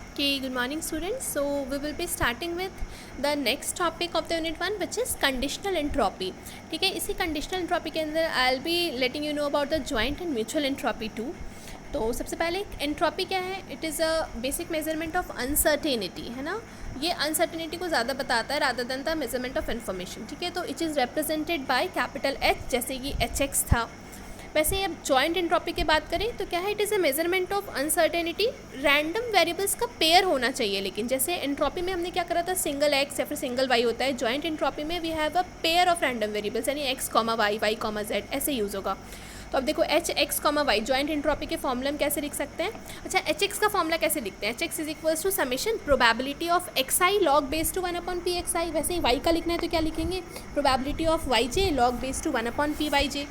Okay, good morning students. So we will be starting with the next topic of the unit 1 which is conditional entropy. ठीक है, इसी conditional entropy के अंदर I'll be letting you know about the joint and mutual entropy too. तो सबसे पहले entropy क्या है? It is a basic measurement of uncertainty, है ना. ये अनसर्टेनिटी को ज़्यादा बताता है rather than the measurement of information. ठीक है, तो it is represented by capital H, जैसे कि एच एक्स था. वैसे ही अब जॉइंट एंट्रोपी की बात करें तो क्या है, it is a measurement of uncertainty. Random variables का पेयर होना चाहिए, लेकिन जैसे एंट्रोपी में हमने क्या करा था, सिंगल एक्स या फिर सिंगल वाई होता है. जॉइंट एंट्रोपी में we have a pair of random variables, यानी X comma Y, Y comma Z, ऐसे यूज़ होगा. तो अब देखो H X comma Y joint entropy के फॉर्मूला हम कैसे लिख सकते हैं. अच्छा, एच एक्स का फॉर्मूला कैसे लिखते हैं? H X is equals to summation probability of X I log base two 1/p X I. वैसे ही वाई का लिखना है तो क्या लिखेंगे, probability of Y J log base two 1/p Y J.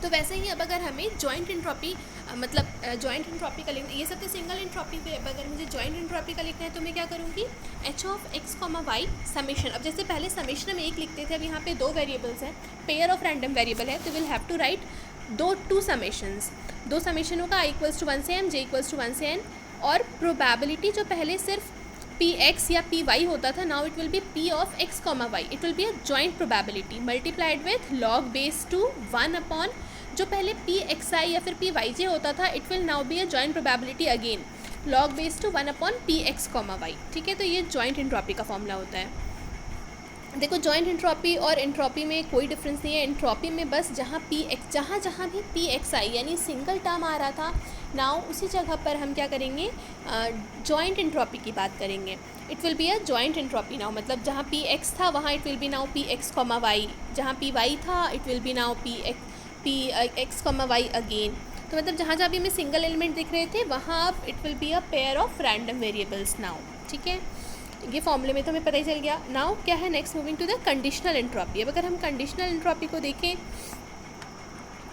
तो वैसे ही अब अगर हमें जॉइंट एंट्रोपी मतलब जॉइंट एंट्रोपी का लिखना, ये सब तो सिंगल एंट्रोपी पे. अब अगर मुझे जॉइंट एंट्रोपी का लिखना है तो मैं क्या करूँगी, H of X comma Y summation. अब जैसे पहले समेशन हम एक लिखते थे, अब यहाँ पे दो वेरिएबल्स हैं, पेयर ऑफ रैंडम वेरिएबल है, तो will have to write two summations. दो समेशनों का आई इक्वल्स टू 1 से m, जे इक्वल्स टू 1 से n. और प्रोबेबिलिटी जो पहले सिर्फ पी एक्स या पी वाई होता था, now it will be P of X comma Y. It will be a joint probability multiplied with log base two 1 जो पहले पी एक्स आई या फिर पी वाई जे होता था, it will now be a joint probability again log base two 1/p X comma Y. ठीक है, तो ये जॉइंट एंट्रोपी का फॉर्मूला होता है. देखो, जॉइंट एंट्रोपी और एंट्रोपी में कोई डिफरेंस नहीं है. एंट्रोपी में बस जहाँ पी एक्स, जहाँ भी पी एक्स आई यानी सिंगल टर्म आ रहा था, नाउ उसी जगह पर हम क्या करेंगे, जॉइंट एंट्रोपी की बात करेंगे. It will be a joint entropy now. मतलब जहाँ पी एक्स था वहाँ it will be now P X comma Y, जहाँ पी वाई था it will be now P X comma Y again. तो मतलब जहाँ जहाँ भी हमें सिंगल एलिमेंट दिख रहे थे वहाँ अब it will be a pair of random variables now. ठीक है, ये फॉर्मूले में तो हमें पता ही चल गया. नाउ क्या है, next moving to the conditional entropy. अब अगर हम कंडीशनल एंट्रोपी को देखें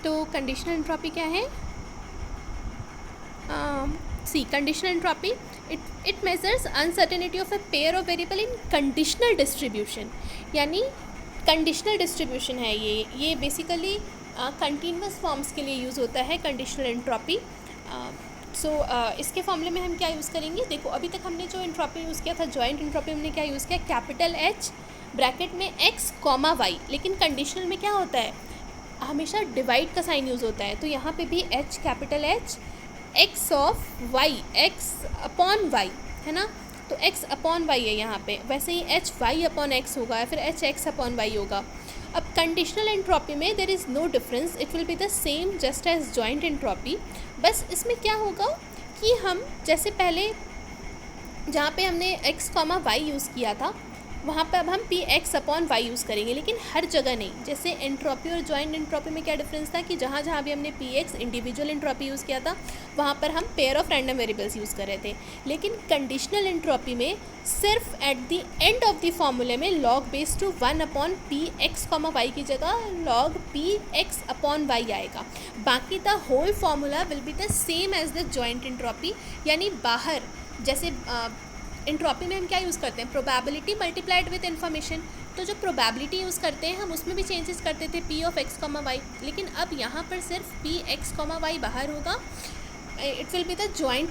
तो कंडीशनल एंट्रोपी क्या है, see conditional entropy it measures uncertainty of a pair of variable in conditional distribution. यानी कंडीशनल डिस्ट्रीब्यूशन है ये बेसिकली कंटिन्यूस फॉर्म्स के लिए यूज़ होता है कंडीशनल एंट्रोपी. सो इसके फॉर्मूले में हम क्या यूज़ करेंगे. देखो, अभी तक हमने जो एंट्रोपी यूज़ किया था जॉइंट एंट्रोपी, हमने क्या यूज़ किया, कैपिटल एच ब्रैकेट में एक्स कॉमा वाई. लेकिन कंडीशनल में क्या होता है, हमेशा डिवाइड का साइन यूज़ होता है. तो यहाँ पे भी H capital H X of Y, X upon Y, है ना. तो एक्स अपॉन वाई है यहाँ पे. वैसे ही एच वाई अपॉन एक्स होगा या फिर एच एक्स अपॉन वाई होगा. अब कंडीशनल एंट्रोपी में there is no difference, it will be the same just as joint entropy. बस इसमें क्या होगा कि हम जैसे पहले जहाँ पे हमने एक्स कॉमा वाई यूज़ किया था वहाँ पे अब हम P X upon Y use करेंगे, लेकिन हर जगह नहीं. जैसे एंट्रोपी और जॉइंट एंट्रोपी में क्या डिफरेंस था कि जहाँ जहाँ भी हमने P X individual entropy use किया था वहाँ पर हम pair of random variables use कर रहे थे. लेकिन कंडीशनल एंट्रोपी में सिर्फ at the end of the फॉर्मूले में log base two 1/p X comma Y की जगह log P X upon Y आएगा. बाकी the whole formula will be the same as the joint entropy. यानी बाहर जैसे एंट्रोपी में हम क्या यूज़ करते हैं, प्रोबेबिलिटी मल्टीप्लाइड विथ इन्फॉर्मेशन. तो जो प्रोबेबिलिटी यूज़ करते हैं हम उसमें भी चेंजेस करते थे P of X comma Y. लेकिन अब यहाँ पर सिर्फ पी एक्स कॉमा वाई बाहर होगा. It will be the joint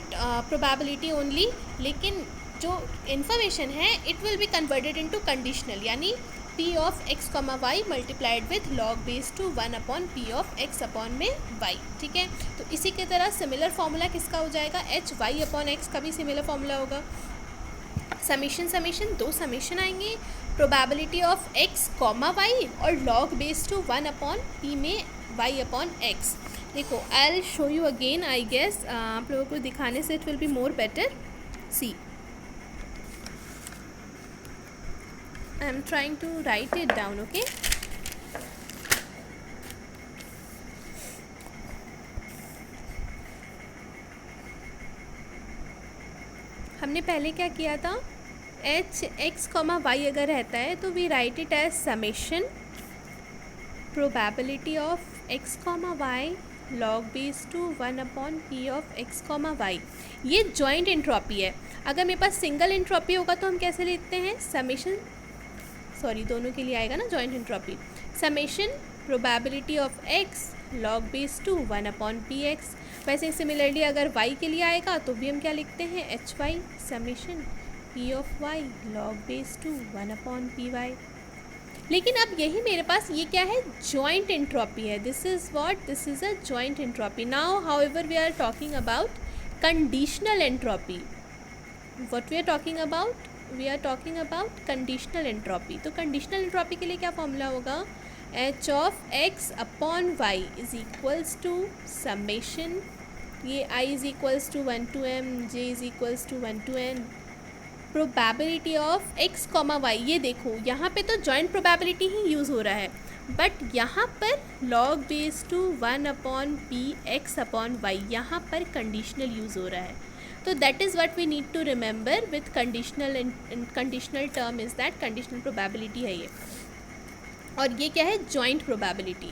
probability only. लेकिन जो इन्फॉर्मेशन है it will be converted into conditional, यानी P of X comma Y multiplied with log base two 1/p of X upon में Y. ठीक है, तो इसी की तरह सिमिलर फार्मूला किसका हो जाएगा, एच वाई अपॉन एक्स का भी सिमिलर फार्मूला होगा. समेशन दो समेशन आएंगे, probability of X comma Y और लॉग बेस टू 1/p में वाई अपॉन एक्स. देखो, I will show you again. I guess आप लोगों को दिखाने से it will be more better. See, I am trying to write it down. Okay, हमने पहले क्या किया था, एच एक्स कॉमा वाई अगर रहता है तो we write it as summation probability of X comma Y log base two 1/p of X comma Y. ये जॉइंट एंट्रोपी है. अगर मेरे पास सिंगल एंट्रोपी होगा तो हम कैसे लिखते हैं, समेशन, सॉरी दोनों के लिए आएगा ना joint entropy, summation probability of X log base two 1/p X. वैसे ही सिमिलरली अगर y के लिए आएगा तो भी हम क्या लिखते हैं, H Y summation P of Y log base 2 1/py। लेकिन अब यही मेरे पास ये क्या है, जॉइंट एंट्रोपी है। This is what, this is a joint entropy. Now however we are talking about conditional entropy. What we are talking about, we are talking about conditional entropy. तो conditional entropy के लिए क्या formula होगा, H of X upon Y is equals to summation, ये i is equals to 1 to m, j is equals to 1 to n, probability of x comma Y. ये देखो यहाँ पे तो जॉइंट प्रोबेबिलिटी ही यूज़ हो रहा है, बट यहाँ पर लॉग बेस टू 1/p(x/y), यहाँ पर कंडीशनल यूज़ हो रहा है। तो that is what we need to remember with conditional term is that conditional probability है ये, और ये क्या है, joint probability.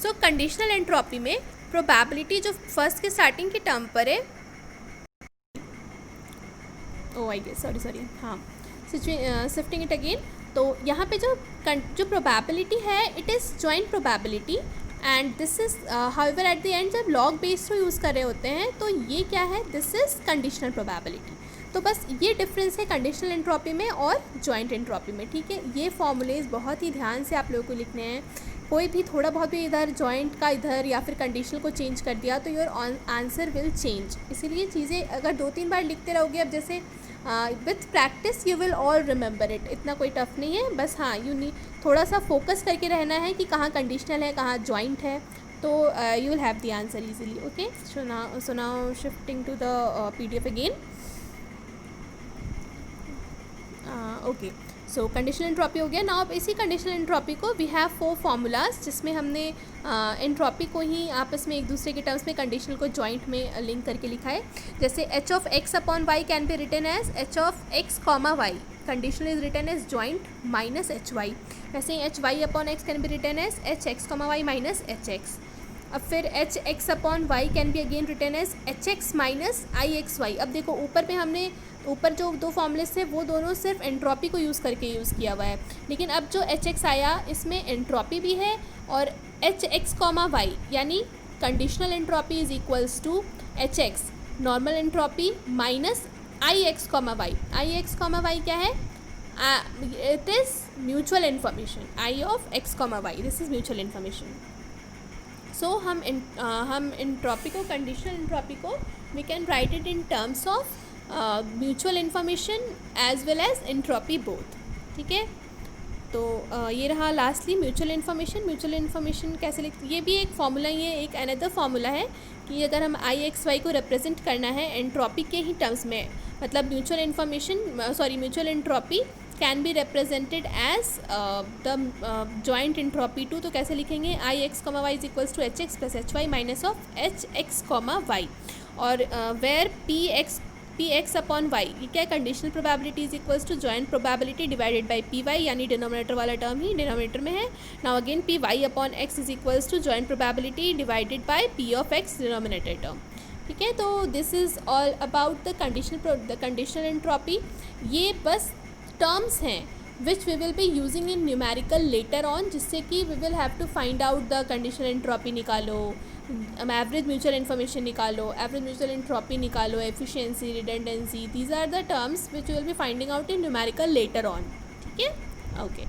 So conditional entropy में प्रोबेबिलिटी जो फर्स्ट के स्टार्टिंग के टर्म पर है, आई गेस सॉरी हाँ, शिफ्टिंग इट अगेन। तो यहाँ पे जो प्रोबेबिलिटी है it is joint probability, and this is however at the end जब लॉग बेस टू यूज़ कर रहे होते हैं तो ये क्या है, दिस इज़ कंडीशनल प्रोबेबिलिटी। तो बस ये डिफरेंस है कंडीशनल एंट्रोपी में और जॉइंट एंट्रोपी में, ठीक है। ये फॉर्मूलेज बहुत ही ध्यान से आप लोगों को लिखने हैं। कोई भी थोड़ा बहुत भी इधर जॉइंट का इधर या फिर कंडीशनल को चेंज कर दिया तो योर आंसर विल चेंज। इसीलिए चीज़ें अगर 2-3 बार लिखते रहोगे, अब जैसे with practice you will all remember it, इतना कोई टफ नहीं है। बस हाँ, यू नी थोड़ा सा फोकस करके रहना है कि कहाँ कंडीशनल है कहाँ जॉइंट है, तो you will have the answer easily. Okay, so now shifting to the PDF again. Okay, so conditional entropy हो गया। नाउ अब इसी कंडीशनल एंट्रोपी को वी हैव 4 फार्मूलाज, जिसमें हमने एंट्रोपी को ही आपस में एक दूसरे के टर्म्स में कंडीशनल को जॉइंट में लिंक करके लिखा है। जैसे H of X upon Y can be written as H of X comma Y, conditional is written as joint minus H Y. वैसे ही H Y upon X can be written as H X comma Y minus H X. अब फिर H X upon Y can be again written as H X minus I X Y. अब देखो ऊपर पे हमने ऊपर जो 2 फॉर्मूलेस थे वो दोनों सिर्फ एंट्रोपी को यूज़ करके यूज़ किया हुआ है, लेकिन अब जो एच एक्स आया इसमें एंट्रोपी भी है और एच एक्स कॉमा वाई यानी conditional entropy is equals to H X normal entropy minus I X comma Y. I X comma Y क्या है, it is mutual information, I of X comma Y, this is mutual information. So हम entropy को, conditional entropy को we can write it in terms of mutual information as well as entropy both, ठीक है। तो ये रहा lastly mutual information. Mutual information कैसे लिखते, ये भी एक फार्मूला, ये एक अनदर फार्मूला है कि अगर हम आई एक्स वाई को रिप्रेजेंट करना है एंट्रोपी के ही टर्म्स में, मतलब mutual information mutual entropy can be represented as the joint entropy too. तो कैसे लिखेंगे, I X comma Y is equals to H X plus H Y minus of H X comma Y, और where P X upon Y ये क्या, conditional probability is equals to joint probability divided by P Y, यानी denominator वाला term ही denominator में है। Now again P Y upon X is equals to joint probability divided by P of X denominator term, ठीक है। तो this is all about the conditional entropy. ये बस टर्म्स हैं which we will be using in numerical later on, जिससे कि we will have to find out the conditional entropy निकालो, average mutual information निकालो, एवरेज म्यूचुअल एंट्रोपी निकालो, efficiency, redundancy, these are the terms which will be finding out in numerical later on, ठीक है। Okay.